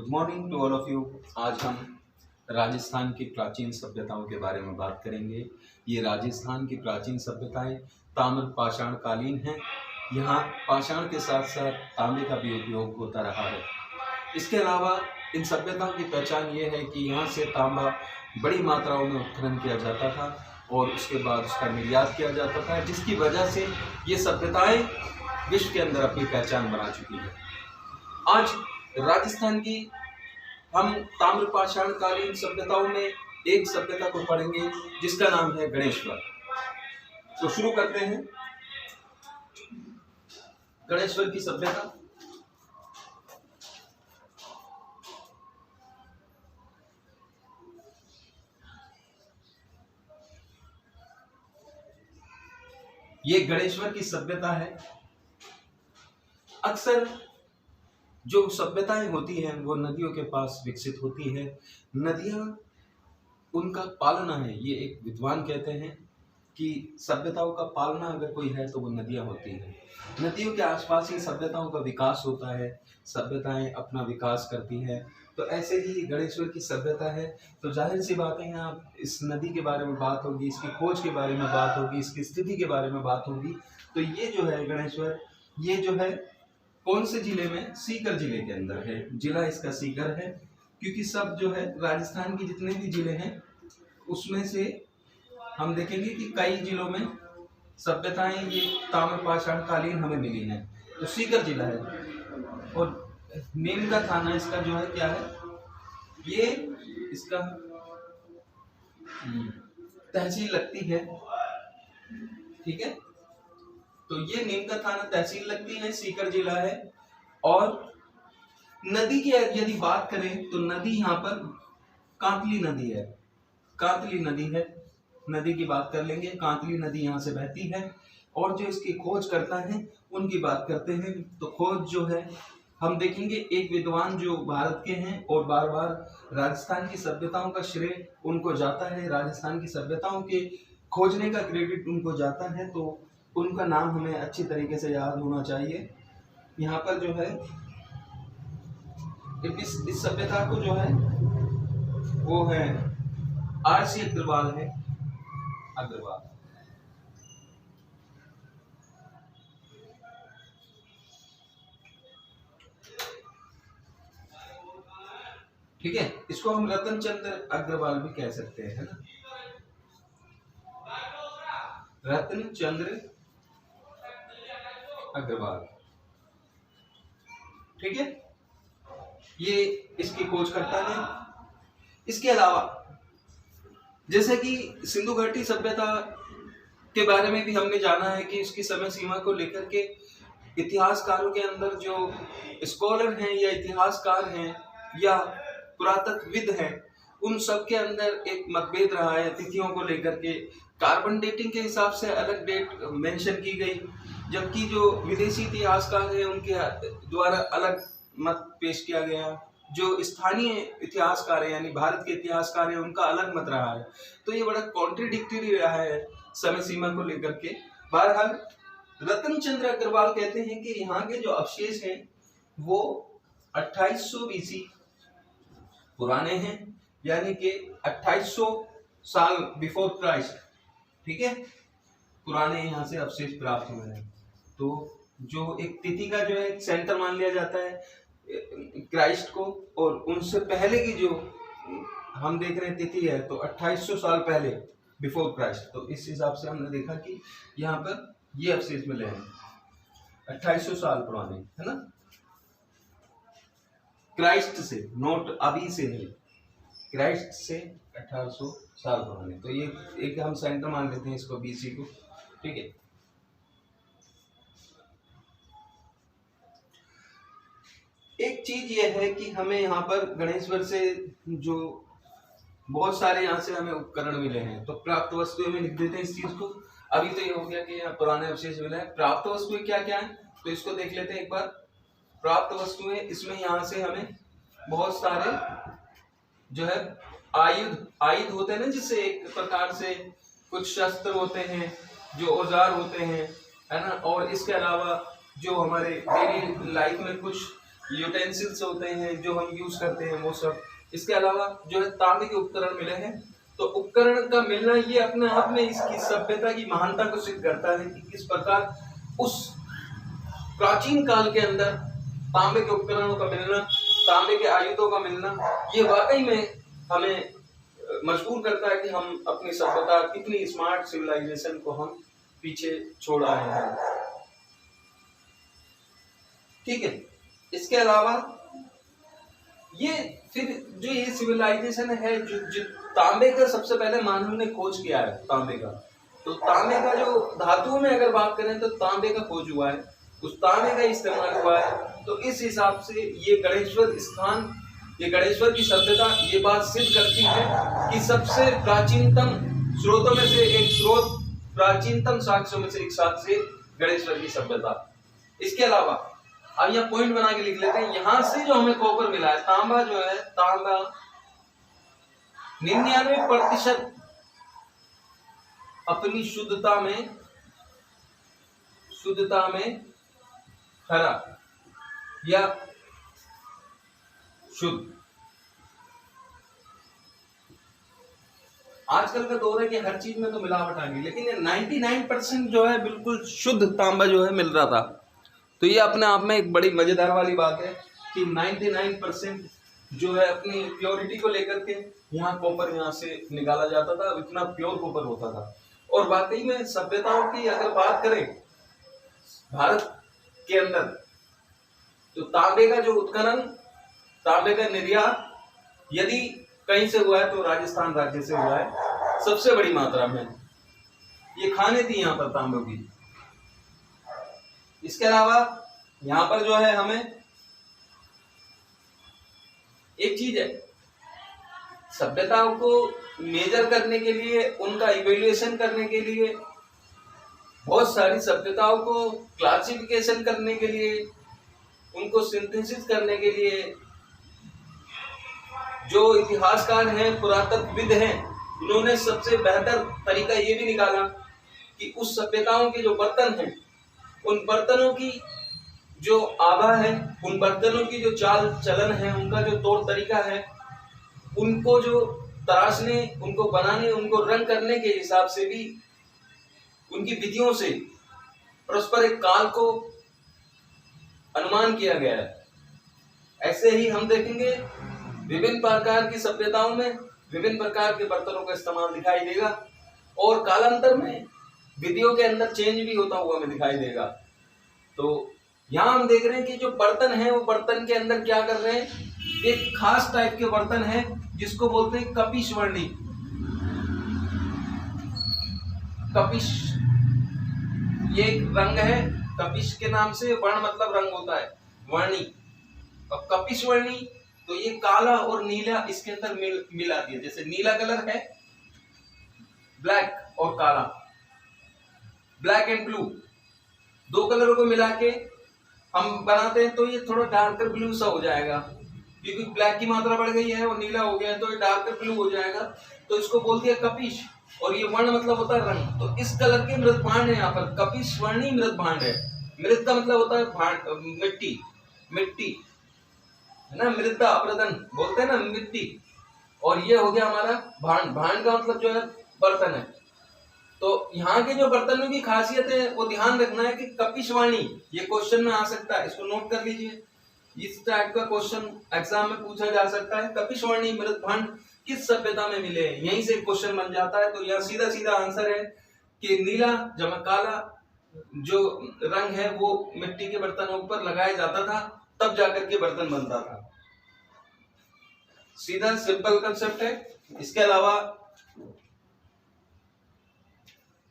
Good morning to all of you. आज हम राजस्थान की प्राचीन सभ्यताओं के बारे में बात करेंगे। ये राजस्थान की प्राचीन सभ्यताएं ताम्र पाषाण कालीन हैं। यहाँ पाषाण के साथ साथ तांबे का भी उपयोग होता रहा है। इसके अलावा इन सभ्यताओं की पहचान ये है कि यहाँ से तांबा बड़ी मात्राओं में उत्खनन किया जाता था और उसके बाद उसका निर्यात किया जाता था, जिसकी वजह से ये सभ्यताएं विश्व के अंदर अपनी पहचान बना चुकी है। आज राजस्थान की हम ताम्रपाषाण कालीन सभ्यताओं में एक सभ्यता को पढ़ेंगे जिसका नाम है गणेश्वर। तो शुरू करते हैं गणेश्वर की सभ्यता। ये गणेश्वर की सभ्यता है। अक्सर जो सभ्यताएं होती हैं वो नदियों के पास विकसित होती है। नदियां उनका पालना है। ये एक विद्वान कहते हैं कि सभ्यताओं का पालना अगर कोई है तो वो नदियां होती हैं। नदियों के आसपास ही सभ्यताओं का विकास होता है, सभ्यताएं अपना विकास करती हैं। तो ऐसे ही गणेश्वर की सभ्यता है। तो जाहिर सी बात है, यहाँ इस नदी के बारे में बात होगी, इसकी खोज के बारे में बात होगी, इसकी स्थिति के बारे में बात होगी। तो ये जो है गणेश्वर, ये जो है कौन से जिले में? सीकर जिले के अंदर है। जिला इसका सीकर है, क्योंकि सब जो है राजस्थान के जितने भी जिले हैं उसमें से हम देखेंगे कि कई जिलों में सभ्यताएं ये ताम्रपाषाण कालीन हमें मिली हैं। तो सीकर जिला है और नीम का थाना इसका जो है क्या है, ये इसका तहसील लगती है। ठीक है, तो ये नीम का थाना तहसील लगती है, सीकर जिला है। और नदी की यदि बात करें तो नदी यहाँ पर कांतली नदी है। कांतली नदी है, नदी की बात कर लेंगे। कांतली नदी यहाँ से बहती है। और जो इसकी खोज करता है उनकी बात करते हैं। तो खोज जो है हम देखेंगे, एक विद्वान जो भारत के हैं और बार बार राजस्थान की सभ्यताओं का श्रेय उनको जाता है, राजस्थान की सभ्यताओं के खोजने का क्रेडिट उनको जाता है। तो उनका नाम हमें अच्छी तरीके से याद होना चाहिए। यहाँ पर जो है इस सभ्यता को जो है वो है आरसी अग्रवाल है। अग्रवाल, ठीक है। इसको हम रतन चंद्र अग्रवाल भी कह सकते हैं, है ना? रतन चंद्र अग्रवाल, ठीक है। ये इसकी खोज करता है। इसके अलावा जैसे कि सिंधु घाटी सभ्यता के बारे में भी हमने जाना है कि इसकी समय सीमा को लेकर के इतिहासकारों के अंदर जो स्कॉलर हैं या इतिहासकार हैं या पुरातत्वविद हैं, उन सब के अंदर एक मतभेद रहा है तिथियों को लेकर के। कार्बन डेटिंग के हिसाब से अलग डेट मेंशन की गई, जबकि जो विदेशी इतिहासकार हैं उनके द्वारा अलग मत पेश किया गया। जो स्थानीय इतिहासकार है यानी भारत के इतिहासकार है उनका अलग मत रहा है। तो ये बड़ा कॉन्ट्रडिक्टरी रहा है समय सीमा को लेकर के। बहरहाल रतन चंद्र अग्रवाल कहते हैं कि यहाँ के जो अवशेष हैं वो 2800 बीसी पुराने हैं, यानी कि 2800 साल बिफोर क्राइस्ट, ठीक है, पुराने यहाँ से अवशेष प्राप्त हुए हैं। तो जो एक तिथि का जो है सेंटर मान लिया जाता है क्राइस्ट को, और उनसे पहले की जो हम देख रहे हैं तिथि है तो 2800 साल पहले बिफोर क्राइस्ट। तो इस हिसाब से हमने देखा कि यहाँ पर ये अवशेष मिले हैं 2800 साल पुराने, है ना? क्राइस्ट से, नोट अभी से नहीं, क्राइस्ट से 1800 साल पुराने। तो ये एक हम सेंटर मान लेते हैं इसको, बीसी को, ठीक है। एक चीज ये है कि हमें यहाँ पर गणेश्वर से जो बहुत सारे यहाँ से हमें उपकरण मिले हैं, तो प्राप्त वस्तुएं में लिख देते हैं इस चीज को। अभी तो ये हो गया कि यहाँ पुराने अवशेष मिले हैं। प्राप्त वस्तुएं क्या क्या है तो इसको देख लेते हैं एक बार। प्राप्त वस्तुएं, इसमें यहाँ से हमें बहुत सारे जो है आयुध होते हैं ना, जिससे एक प्रकार से कुछ शस्त्र होते हैं, जो औजार होते हैं, है ना। और इसके अलावा जो हमारे डेली लाइफ में कुछ यूटेंसिल्स होते हैं जो हम यूज करते हैं वो सब। इसके अलावा जो है तांबे के उपकरण मिले हैं। तो उपकरण का मिलना ये अपने आप में इसकी सभ्यता की महानता को सिद्ध करता है कि किस प्रकार उस प्राचीन काल के अंदर तांबे के उपकरणों का मिलना, तांबे के आयुधों का मिलना, ये वाकई में हमें मजबूर करता है कि हम अपनी सभ्यता, कितनी स्मार्ट सिविलाइजेशन को हम पीछे छोड़ आए हैं। ठीक है। इसके अलावा ये फिर जो ये सिविलाइजेशन है जो तांबे का सबसे पहले मानव ने खोज किया है तांबे का। तो तांबे का जो धातुओं में अगर बात करें तो तांबे का खोज हुआ है, उस तांबे का इस्तेमाल हुआ है। तो इस हिसाब से ये गणेश्वर स्थान, ये गणेश्वर की सभ्यता ये बात सिद्ध करती है कि सबसे प्राचीनतम स्रोतों में से एक स्रोत, प्राचीनतम साक्ष्यों में से एक साक्ष्य गणेश्वर की सभ्यता। इसके अलावा अब यह पॉइंट बना के लिख लेते हैं, यहां से जो हमें कॉपर मिला है, तांबा जो है, तांबा 99% अपनी शुद्धता में खरा या शुद्ध। आजकल का दौर है कि हर चीज में तो मिलावट आ गई, लेकिन ये 99% जो है बिल्कुल शुद्ध तांबा जो है मिल रहा था। तो ये अपने आप में एक बड़ी मजेदार वाली बात है कि 99% जो है अपनी प्योरिटी को लेकर के यहाँ कॉपर यहाँ से निकाला जाता था, इतना प्योर कॉपर होता था। और वाकई में सभ्यताओं की अगर बात करें भारत के अंदर, तो तांबे का जो उत्खनन, तांबे का निर्यात यदि कहीं से हुआ है तो राजस्थान राज्य से हुआ है सबसे बड़ी मात्रा में। ये खाने थी यहाँ पर तांबे की। इसके अलावा यहाँ पर जो है हमें एक चीज है, सभ्यताओं को मेजर करने के लिए, उनका इवेल्युएशन करने के लिए, बहुत सारी सभ्यताओं को क्लासिफिकेशन करने के लिए, उनको सिंथेसिस करने के लिए जो इतिहासकार हैं, पुरातत्वविद हैं, उन्होंने सबसे बेहतर तरीका ये भी निकाला कि उस सभ्यताओं के जो बर्तन हैं, उन बर्तनों की जो आभा है, उन बर्तनों की जो चाल चलन है, उनका जो तौर तरीका है, उनको जो तराशने, उनको बनाने, उनको रंग करने के हिसाब से भी उनकी विधियों से परस्पर एक काल को अनुमान किया गया है। ऐसे ही हम देखेंगे विभिन्न प्रकार की सभ्यताओं में विभिन्न प्रकार के बर्तनों का इस्तेमाल दिखाई देगा और कालांतर में विधियों के अंदर चेंज भी होता हुआ हमें दिखाई देगा। तो यहाँ हम देख रहे हैं कि जो बर्तन है वो बर्तन के अंदर क्या कर रहे हैं, एक खास टाइप के बर्तन है जिसको बोलते हैं कपिश वर्णी। कपिश ये एक रंग है, कपिश के नाम से, वर्ण मतलब रंग होता है, वर्णी। और कपिश वर्णी तो ये काला और नीला इसके अंदर मिल आती है। जैसे नीला कलर है, ब्लैक और काला, ब्लैक एंड ब्लू, दो कलरों को मिला के हम बनाते हैं तो ये थोड़ा डार्कर ब्लू सा हो जाएगा, क्योंकि ब्लैक की मात्रा बढ़ गई है और नीला हो गया है तो ये डार्कर ब्लू हो जाएगा। तो इसको बोलते हैं कपिश। और ये वर्ण मतलब होता है रंग। तो इस कलर के मृत भांड है यहाँ पर, कपिश वर्णी मृत भांड है। मृत का मतलब होता है भांड, मिट्टी, मिट्टी है ना, मृदा प्रदन बोलते हैं ना, मिट्टी। और ये हो गया हमारा भांड। भांड का मतलब जो है बर्तन है। तो यहाँ के जो बर्तनों की खासियत है वो ध्यान रखना है कि कपिशवाणी, ये क्वेश्चन में आ सकता है, इसको नोट कर लीजिए। इस टाइप का क्वेश्चन एग्जाम में पूछा जा सकता है, कपिशवाणी मृत भांड किस सभ्यता में मिले, यहीं से क्वेश्चन बन जाता है। तो यह सीधा सीधा आंसर है कि नीला जमा काला जो रंग है वो मिट्टी के बर्तनों पर लगाया जाता था, तब जाकर के बर्तन बनता था। सीधा सिंपल कंसेप्ट है। इसके अलावा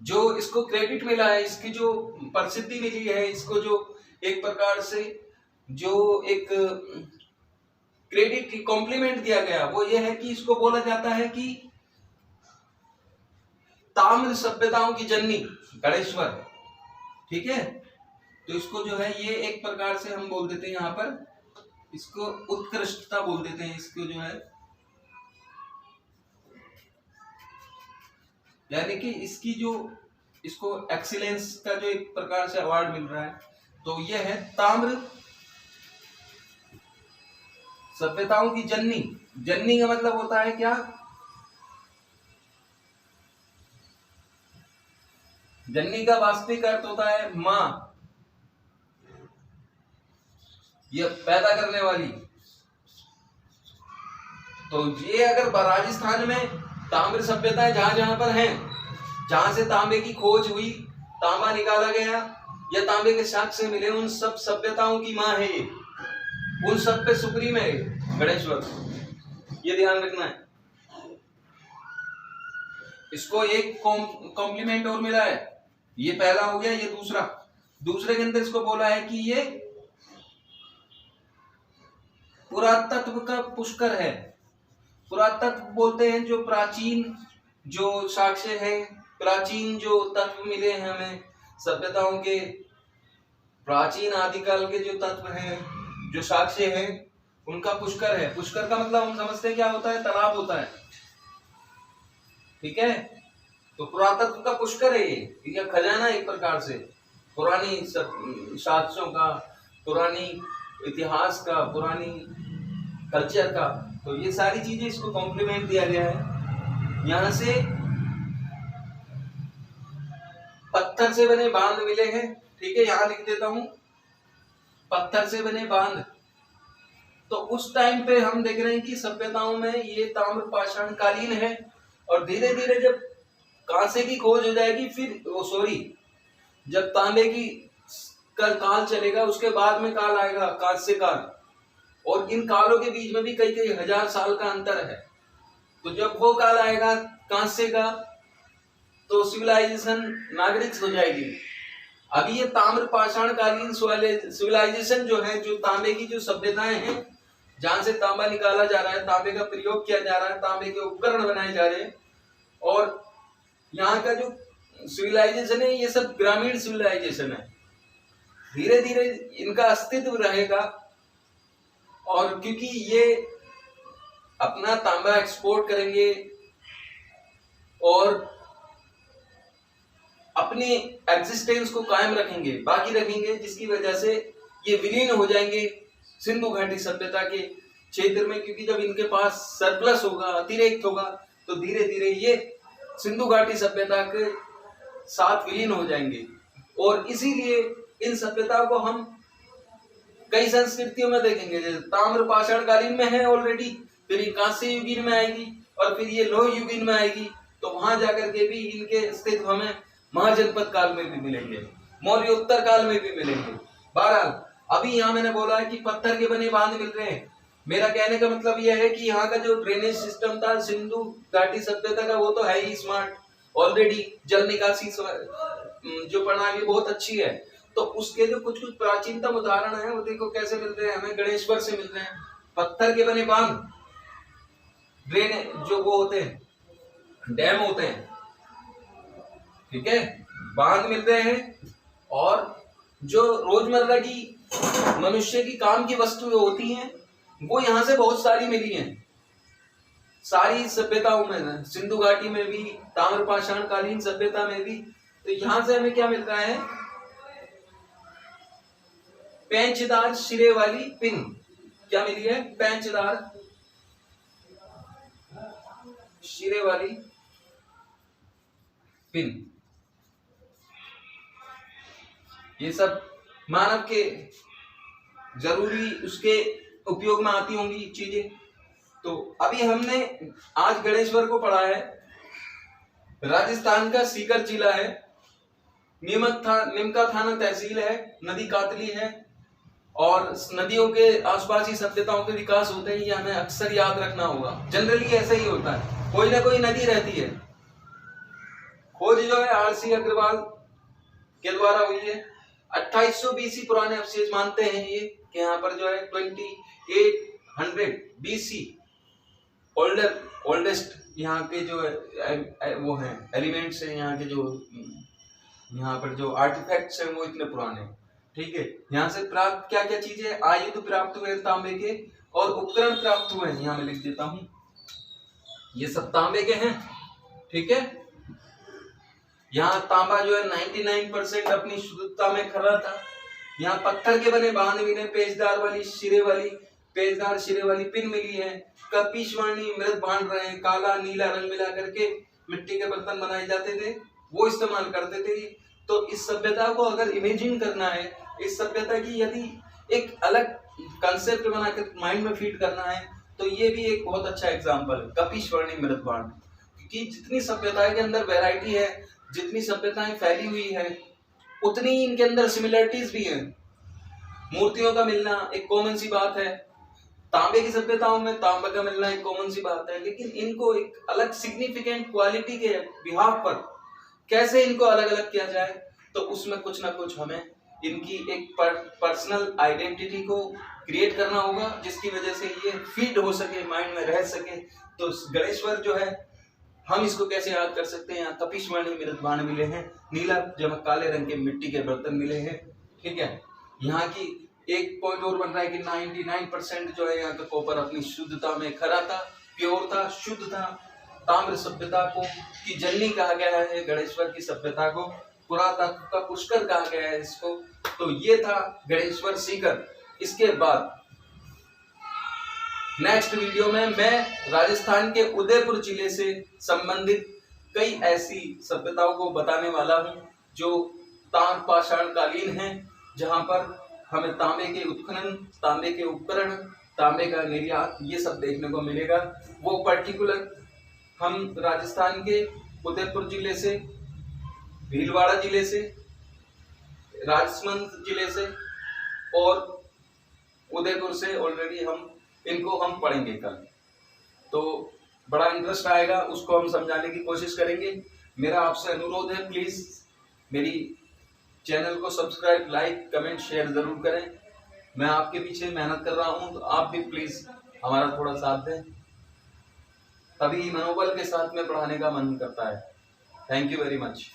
जो इसको क्रेडिट मिला है, इसकी जो प्रसिद्धि मिली है, इसको जो एक प्रकार से जो एक क्रेडिट की कॉम्प्लीमेंट दिया गया वो ये है कि इसको बोला जाता है कि ताम्र सभ्यताओं की जननी गणेश्वर। ठीक है, तो इसको जो है ये एक प्रकार से हम बोल देते हैं, यहाँ पर इसको उत्कृष्टता बोल देते हैं, इसको जो है यानी कि इसकी जो इसको एक्सीलेंस का जो एक प्रकार से अवार्ड मिल रहा है। तो यह है ताम्र सभ्यताओं की जननी। जननी का मतलब होता है क्या? जननी का वास्तविक अर्थ होता है मां, ये पैदा करने वाली। तो ये अगर राजस्थान में ताम्र सभ्यताएं जहां जहां पर हैं, जहां से तांबे की खोज हुई, तांबा निकाला गया या तांबे के साक्ष्य मिले, उन सब सभ्यताओं की मां है ये, उन सब पे सुप्रीम है गणेश्वर, ये ध्यान रखना है। इसको एक कॉम्प्लीमेंट और मिला है, ये पहला हो गया, ये दूसरा। दूसरे के अंदर इसको बोला है कि ये पुरातत्व का पुष्कर है। पुरातत्व बोलते हैं जो प्राचीन जो साक्ष्य है, प्राचीन जो तत्व मिले हैं हमें सभ्यताओं के, प्राचीन आदिकाल के जो तत्व हैं, जो साक्ष्य हैं, उनका पुष्कर है। पुष्कर का मतलब हम समझते हैं क्या होता है? तालाब होता है, ठीक है। तो पुरातत्व का पुष्कर है ये, या खजाना एक प्रकार से, पुरानी साक्ष्यों का, पुरानी इतिहास का, पुरानी कल्चर का। तो ये सारी चीजें इसको कॉम्प्लीमेंट दिया गया है। यहां से पत्थर से बने बांध मिले हैं, ठीक है, यहां लिख देता हूं, पत्थर से बने बांध। तो उस टाइम पे हम देख रहे हैं कि सभ्यताओं में ये ताम्र पाषाण कालीन है, और धीरे धीरे जब कांसे की खोज हो जाएगी, फिर जब तांबे की काल चलेगा, उसके बाद में काल आएगा कांस्य काल, और इन कालों के बीच में भी कई कई हजार साल का अंतर है। तो जब वो काल आएगा कांस्य का, तो सिविलाइजेशन नागरिक हो जाएगी। अभी ये ताम्र पाषाण कालीन सिविलाइजेशन जो है, जो तांबे की जो सभ्यताएं हैं, जहां से तांबा निकाला जा रहा है, तांबे का प्रयोग किया जा रहा है, तांबे के उपकरण बनाए जा रहे हैं, और यहाँ का जो सिविलाइजेशन है, ये सब ग्रामीण सिविलाइजेशन है। धीरे धीरे इनका अस्तित्व रहेगा, और क्योंकि ये अपना तांबा एक्सपोर्ट करेंगे और अपनी एग्जिस्टेंस को कायम रखेंगे, बाकी रखेंगे, जिसकी वजह से ये विलीन हो जाएंगे सिंधु घाटी सभ्यता के क्षेत्र में। क्योंकि जब इनके पास सरप्लस होगा, अतिरिक्त होगा, तो धीरे धीरे ये सिंधु घाटी सभ्यता के साथ विलीन हो जाएंगे। और इसीलिए इन सभ्यताओं को हम कई संस्कृतियों में देखेंगे, जैसे ताम्र पाषाण कालीन में है ऑलरेडी, फिर ये कांस्य युगीन में आएगी, और फिर ये लोह युगीन में आएगी। तो वहां जाकर के भी इनके अस्तित्व हमें महाजनपद काल में भी मिलेंगे, मौर्य उत्तर काल में भी मिलेंगे। बहरहाल अभी यहाँ मैंने बोला है कि पत्थर के बने बांध मिल रहे हैं। मेरा कहने का मतलब यह है कि यहाँ का जो ड्रेनेज सिस्टम था सिंधु घाटी सभ्यता का, वो तो है ही स्मार्ट, ऑलरेडी जल निकासी जो प्रणाली बहुत अच्छी है। तो उसके जो कुछ कुछ प्राचीनतम उदाहरण है, वो देखो कैसे मिल रहे हैं हमें, गणेश्वर से मिल रहे हैं। पत्थर के बने बांध, ड्रेन जो वो होते हैं, डैम होते हैं, ठीक है, बांध मिल रहे हैं। और जो रोजमर्रा की मनुष्य की काम की वस्तुएं होती हैं, वो यहाँ से बहुत सारी मिली हैं, सारी सभ्यताओं में, सिंधु घाटी में भी, ताम्रपाषाण कालीन सभ्यता में भी। तो यहाँ से हमें क्या मिल रहा है? पेंचदार सिरे वाली पिन। क्या मिली है? पेंचदार सिरे वाली पिन। ये सब मानव के जरूरी उसके उपयोग में आती होंगी चीजें। तो अभी हमने आज गणेश्वर को पढ़ा है। राजस्थान का सीकर जिला है, निमका थाना तहसील है, नदी कातली है, और नदियों के आसपास ही सभ्यताओं के विकास होते हैं। ये हमें अक्सर याद रखना होगा। जनरली ऐसा ही होता है, कोई ना कोई नदी रहती है। खोज जो है आरसी अग्रवाल के द्वारा हुई है। 2800 बीसी पुराने अवशेष मानते हैं ये कि यहाँ पर जो है 2800 बीसी ओल्डेस्ट यहाँ के जो वो हैं एलिमेंट्स हैं, यहाँ के जो यहाँ पर जो आर्टिफैक्ट्स हैं वो इतने पुराने, ठीक है। यहाँ से प्राप्त क्या क्या चीजें, आयुध प्राप्त हुए तांबे के, और उपकरण प्राप्त हुए हैं, यहाँ मैं लिख देता हूँ, ये सब तांबे के हैं, ठीक है। यहाँ तांबा जो है 99% अपनी शुद्धता में खरा था। यहाँ पत्थर के बने बांध भी ने, पेचदार वाली सिरे वाली पेचदार सिरे वाली पिन मिली है, कपिशवाणी मृत भांड रहे, काला नीला रंग मिला करके मिट्टी के बर्तन बनाए जाते थे, वो इस्तेमाल करते थे। तो इस सभ्यता को अगर इमेजिन करना है, इस सभ्यता की यदि एक अलग कंसेप्ट बनाकर माइंड में फीड करना है, तो ये भी एक बहुत अच्छा एग्जाम्पल है, कपिशवाणी मृत भांड। क्योंकि जितनी सभ्यता के अंदर वैरायटी है, जितनी सभ्यताएं फैली हुई है, उतनी इनके अंदर सिमिलरिटीज भी हैं। मूर्तियों का मिलना एक कॉमन सी बात है, तांबे की सभ्यताओं में तांबे का मिलना एक कॉमन सी बात है, लेकिन इनको एक अलग सिग्निफिकेंट क्वालिटी के बिहाफ पर कैसे इनको अलग अलग किया जाए, तो उसमें कुछ ना कुछ हमें इनकी एक पर्सनल आइडेंटिटी को क्रिएट करना होगा, जिसकी वजह से ये फीड हो सके, माइंड में रह सके। तो गणेश्वर जो है, हम इसको कैसे याद कर सकते हैं? यहाँ कपिशवाणी मृत भांड मिले हैं, नीला जब काले रंग के मिट्टी के बर्तन मिले हैं, ठीक है। यहाँ की एक पॉइंट और बन रहा है कि 99% जो है यहाँ का कॉपर अपनी शुद्धता में खरा था, प्योर था, शुद्ध था। ताम्र सभ्यता को की जननी कहा गया है, गणेश्वर की सभ्यता को पुरातत्व का पुष्कर कहा गया है इसको। तो ये था गणेश्वर सीकर। इसके बाद नेक्स्ट वीडियो में मैं राजस्थान के उदयपुर जिले से संबंधित कई ऐसी सभ्यताओं को बताने वाला हूं जो ताम्र पाषाण कालीन हैं, जहां पर हमें तांबे के उत्खनन, तांबे के उपकरण, तांबे का निर्यात, ये सब देखने को मिलेगा। वो पर्टिकुलर हम राजस्थान के उदयपुर जिले से, भीलवाड़ा जिले से, राजसमंद जिले से और उदयपुर से ऑलरेडी हम पढ़ेंगे कल। तो बड़ा इंटरेस्ट आएगा, उसको हम समझाने की कोशिश करेंगे। मेरा आपसे अनुरोध है, प्लीज मेरी चैनल को सब्सक्राइब, लाइक, कमेंट, शेयर जरूर करें। मैं आपके पीछे मेहनत कर रहा हूं, तो आप भी प्लीज हमारा थोड़ा साथ दें, तभी मनोबल के साथ में पढ़ाने का मन करता है। Thank you very much.